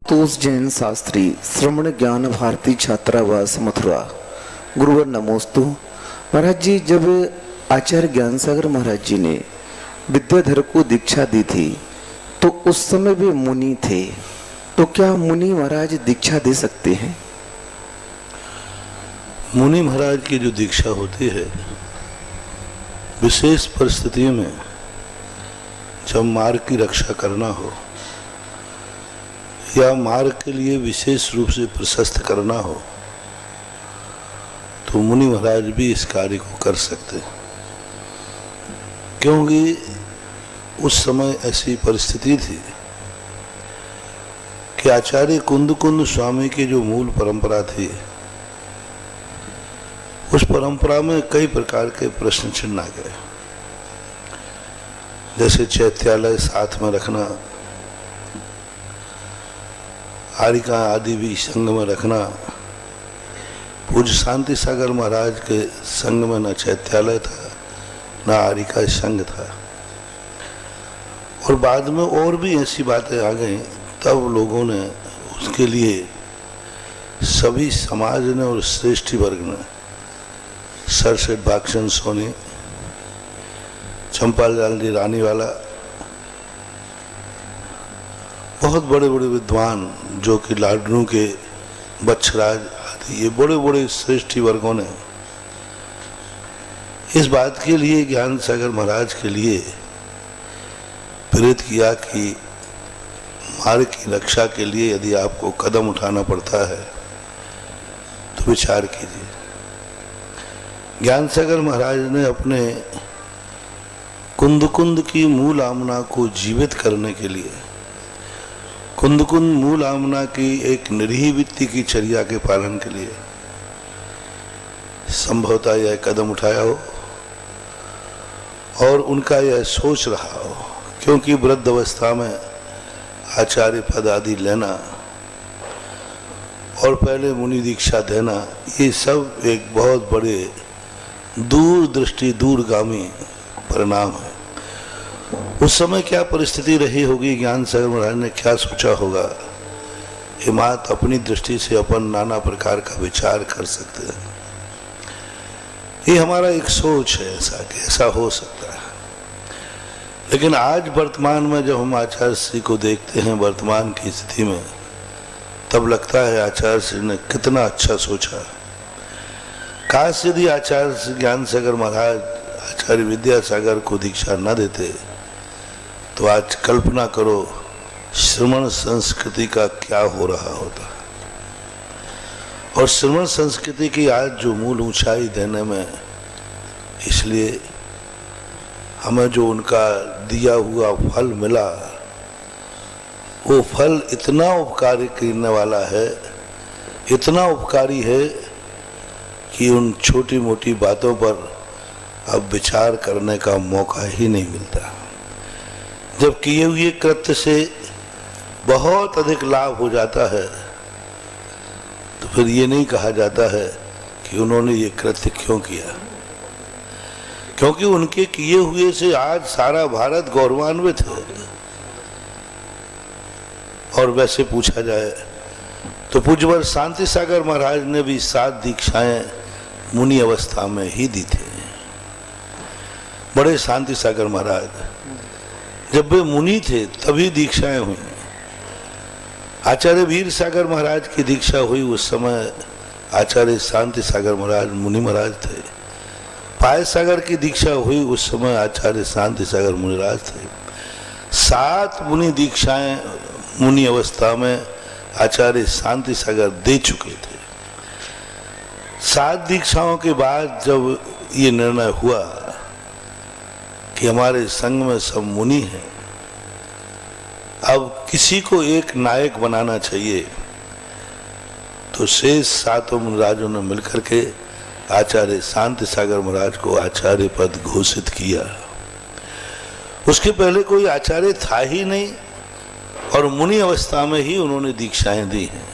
तोष जैन शास्त्री श्रवण ज्ञान भारती छात्रावास मथुरा। गुरुवर नमोस्तु। महाराज जी, जब आचार्य ज्ञान सागर महाराज जी ने विद्याधर को दीक्षा दी थी तो उस समय भी मुनि थे, तो क्या मुनि महाराज दीक्षा दे सकते हैं? मुनि महाराज की जो दीक्षा होती है विशेष परिस्थितियों में, जब मार्ग की रक्षा करना हो या मार्ग के लिए विशेष रूप से प्रशस्त करना हो, तो मुनि महाराज भी इस कार्य को कर सकते हैं। क्योंकि उस समय ऐसी परिस्थिति थी कि आचार्य कुंद स्वामी की जो मूल परंपरा थी, उस परंपरा में कई प्रकार के प्रश्न चिन्ह आ गए। जैसे चैत्यालय साथ में रखना, आरिका आदि भी संग में रखना। पूज्य शांति सागर महाराज के संग में न चैत्यालय था न आरिका संग था। और बाद में और भी ऐसी बातें आ गई, तब लोगों ने उसके लिए, सभी समाज ने और श्रेष्ठी वर्ग ने, सर सेठ भागचंद सोनी, चंपालाल जी रानीवाला, बहुत बड़े बड़े विद्वान जो कि लाडनू के बच्छराज आदि, ये बड़े बड़े श्रेष्ठी वर्गों ने इस बात के लिए ज्ञान सागर महाराज के लिए प्रेरित किया कि मार्ग की रक्षा के लिए यदि आपको कदम उठाना पड़ता है तो विचार कीजिए। ज्ञान सागर महाराज ने अपने कुंद की मूल आमना को जीवित करने के लिए, कुंद मूल आमना की एक निरीह वृत्ति की चर्या के पालन के लिए संभवतः यह कदम उठाया हो और उनका यह सोच रहा हो। क्योंकि वृद्ध अवस्था में आचार्य पद आदि लेना और पहले मुनि दीक्षा देना, ये सब एक बहुत बड़े दूरदृष्टि दूरगामी परिणाम है। उस समय क्या परिस्थिति रही होगी, ज्ञान सागर महाराज ने क्या सोचा होगा, ये मात अपनी दृष्टि से अपन नाना प्रकार का विचार कर सकते हैं। ये हमारा एक सोच है ऐसा कि ऐसा हो सकता है। लेकिन आज वर्तमान में जब हम आचार्य श्री को देखते हैं वर्तमान की स्थिति में, तब लगता है आचार्य श्री ने कितना अच्छा सोचा। काश यदि आचार्य ज्ञान सागर महाराज आचार्य विद्यासागर को दीक्षा न देते तो आज कल्पना करो श्रमण संस्कृति का क्या हो रहा होता। और श्रमण संस्कृति की आज जो मूल ऊंचाई देने में, इसलिए हमें जो उनका दिया हुआ फल मिला, वो फल इतना उपकारी करने वाला है, इतना उपकारी है कि उन छोटी मोटी बातों पर अब विचार करने का मौका ही नहीं मिलता। जब किए हुए कृत्य से बहुत अधिक लाभ हो जाता है तो फिर ये नहीं कहा जाता है कि उन्होंने ये कृत्य क्यों किया, क्योंकि उनके किए हुए से आज सारा भारत गौरवान्वित है। और वैसे पूछा जाए तो पूज्यवर शांति सागर महाराज ने भी 7 दीक्षाएं मुनि अवस्था में ही दी थी। बड़े शांति सागर महाराज जब वे मुनि थे तभी दीक्षाएं हुई। आचार्य वीर सागर महाराज की दीक्षा हुई, उस समय आचार्य शांति सागर महाराज मुनि महाराज थे। पाय सागर की दीक्षा हुई, उस समय आचार्य शांति सागर मुनिराज थे। 7 मुनि दीक्षाएं मुनि अवस्था में आचार्य शांति सागर दे चुके थे। 7 दीक्षाओं के बाद जब ये निर्णय हुआ कि हमारे संघ में सब मुनि हैं, अब किसी को एक नायक बनाना चाहिए, तो शेष 7 मुनिराजों ने मिलकर के आचार्य शांति सागर महाराज को आचार्य पद घोषित किया। उसके पहले कोई आचार्य था ही नहीं और मुनि अवस्था में ही उन्होंने दीक्षाएं दी हैं।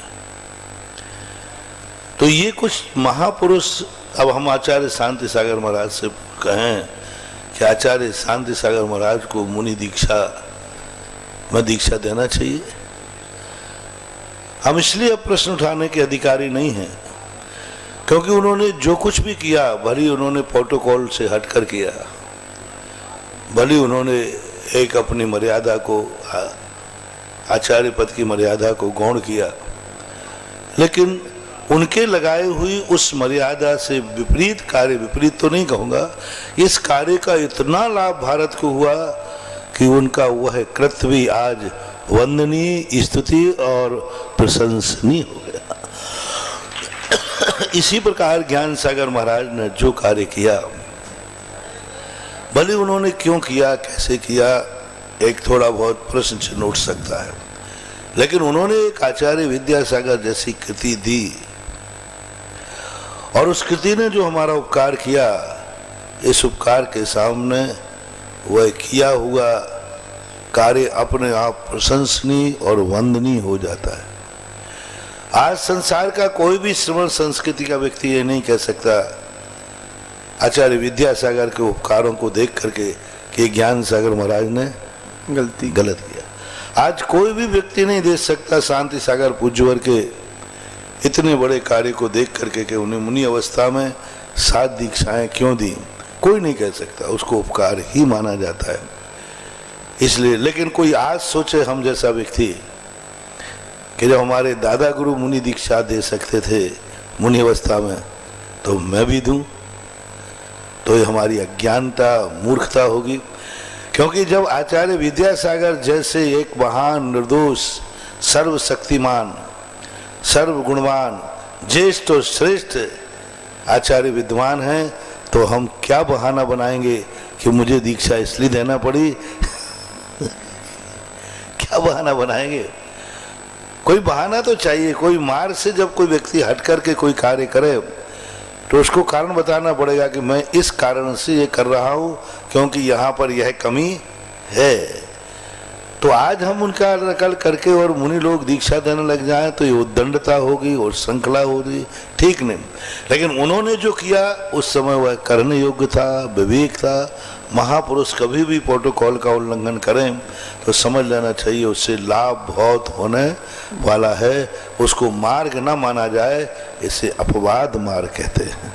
तो ये कुछ महापुरुष, अब हम आचार्य शांति सागर महाराज से कहें कि आचार्य शांति सागर महाराज को मुनि दीक्षा में दीक्षा देना चाहिए, हम इसलिए अब प्रश्न उठाने के अधिकारी नहीं हैं क्योंकि उन्होंने जो कुछ भी किया भली उन्होंने प्रोटोकॉल से हटकर किया, भली उन्होंने एक अपनी मर्यादा को, आचार्य पद की मर्यादा को गौण किया, लेकिन उनके लगाए हुई उस मर्यादा से विपरीत कार्य, विपरीत तो नहीं कहूँगा, इस कार्य का इतना लाभ भारत को हुआ कि उनका वह कृत्य भी आज वंदनीय, स्तुति और प्रशंसनीय हो गया। इसी प्रकार ज्ञान सागर महाराज ने जो कार्य किया, भले उन्होंने क्यों किया, कैसे किया, एक थोड़ा बहुत प्रश्न चिन्ह उठ सकता है, लेकिन उन्होंने एक आचार्य विद्यासागर जैसी कृति दी और उस कृति ने जो हमारा उपकार किया, इस उपकार के सामने वह किया हुआ कार्य अपने आप प्रशंसनीय और वंदनीय हो जाता है। आज संसार का कोई भी श्रवण संस्कृति का व्यक्ति ये नहीं कह सकता आचार्य विद्यासागर के उपकारों को देख करके कि ज्ञान सागर महाराज ने गलत किया। आज कोई भी व्यक्ति नहीं देख सकता शांति सागर पूज्यवर के इतने बड़े कार्य को देख करके कि उन्हें मुनि अवस्था में 7 दीक्षाएं क्यों दी, कोई नहीं कह सकता, उसको उपकार ही माना जाता है। इसलिए लेकिन कोई आज सोचे हम जैसा व्यक्ति कि जब हमारे दादा गुरु मुनि दीक्षा दे सकते थे मुनि अवस्था में तो मैं भी दूं, तो ये हमारी अज्ञानता, मूर्खता होगी। क्योंकि जब आचार्य विद्यासागर जैसे एक महान, निर्दोष, सर्वशक्तिमान, सर्वगुणवान, ज्येष्ठ और श्रेष्ठ आचार्य विद्वान हैं, तो हम क्या बहाना बनाएंगे कि मुझे दीक्षा इसलिए देना पड़ी क्या बहाना बनाएंगे? कोई बहाना तो चाहिए। कोई मार्ग से जब कोई व्यक्ति हट करके कोई कार्य करे तो उसको कारण बताना पड़ेगा कि मैं इस कारण से ये कर रहा हूँ क्योंकि यहाँ पर यह कमी है। तो आज हम उनका नकल करके और मुनि लोग दीक्षा देने लग जाएं तो ये उद्दंडता होगी और श्रृंखला होगी, ठीक नहीं। लेकिन उन्होंने जो किया उस समय वह करने योग्य था, विवेक था। महापुरुष कभी भी प्रोटोकॉल का उल्लंघन करें तो समझ लेना चाहिए उससे लाभ बहुत होने वाला है, उसको मार्ग न माना जाए, इसे अपवाद मार्ग कहते हैं।